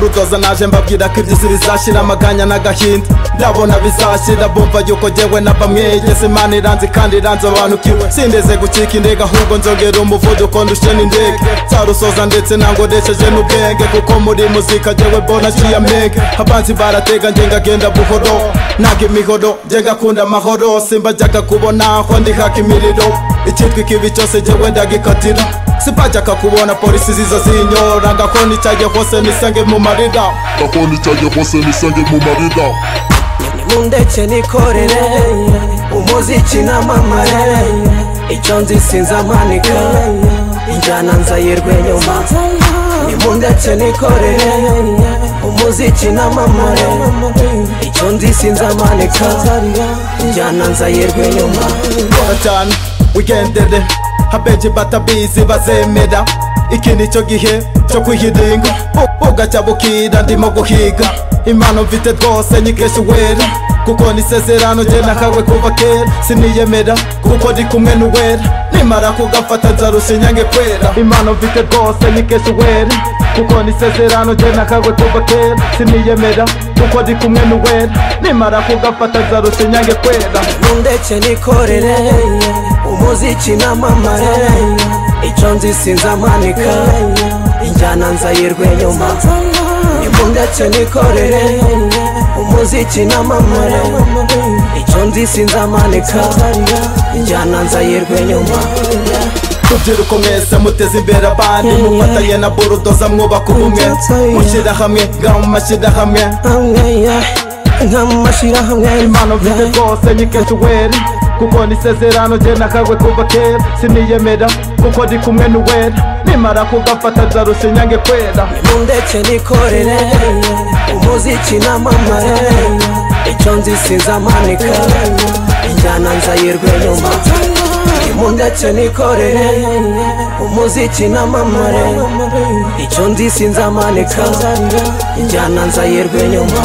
Burudoza naje mbabwira ko iby'isi bizashira amaganya n'agahinda ndabona bizashira bumva yuko jyewe na bamwe yese Imana iranzi kandi iranze abantu kiwe sindeze gucika indege ahubwo nzongera umuvuduko ndushe n'indege zarusoza ndetse nangoresheje n'ubwenge kuko muri muzika jyewe mbona nciye amenge abanzi baratega njye ngagenda buhoro naga imihoro njye ngakunda amahoro simbajyaga kubona aho ndihaka imiriro icyitwa ikibi cyose jyewe ndagikatira sibajyaga kubona polisi ziza zinyora ngakona icyagiye hose nisange mu marira nimundeke nikorere umuziki namamare icyo nzi sinzamanika injyana nzayirwe nyuma nimundeke nikorere umuziki namamare icyo nzi sinzamanika injyana nzayirwe nyuma cyane wigendere abenshi batabizi bazemera iki nicyo gihe cyo kwihiringa bugacya bukira ndimo guhiga impano mfite rwose nyikesha uwera kuko nisezerano jye nakawe kuva kera siniyemera kuko ndi kumwe n'uwera nimara kugafata nzarusha inyange kwera impano mfite rwose nyikesha uwera kuko nisezerano jye nakawe kuva kera siniyemera kuko ndi kumwe n'uwera nimara kugafata nzarusha inyange kwera nimundeke nikorere umuziki namamare icyo nzi sinzamanika injyana nzayirwe nyuma nimundeke nikorere umuziki namamare icyo nzi sinzamanika injyana nzayirwe nyuma rubyiruko mwese muteze imbere abandi mufatanye na Burudoza mwubaka ubumwe mushyira hamwe ngamumashyira hamwe impano mfite rwose nyikesha uwera kuko nisezerano jye nakagwe kuva kera siniyemera kuko ndi kumwe n'uwera nimara kugafata nzarusha inyange kwera nimundeke nikorere umuziki namamare icyo nzi sinzamanika injyana nzayirwe nyuma nimundeke nikorere umuziki namamare icyo nzi sinzamanika injyana nzayirwe nyuma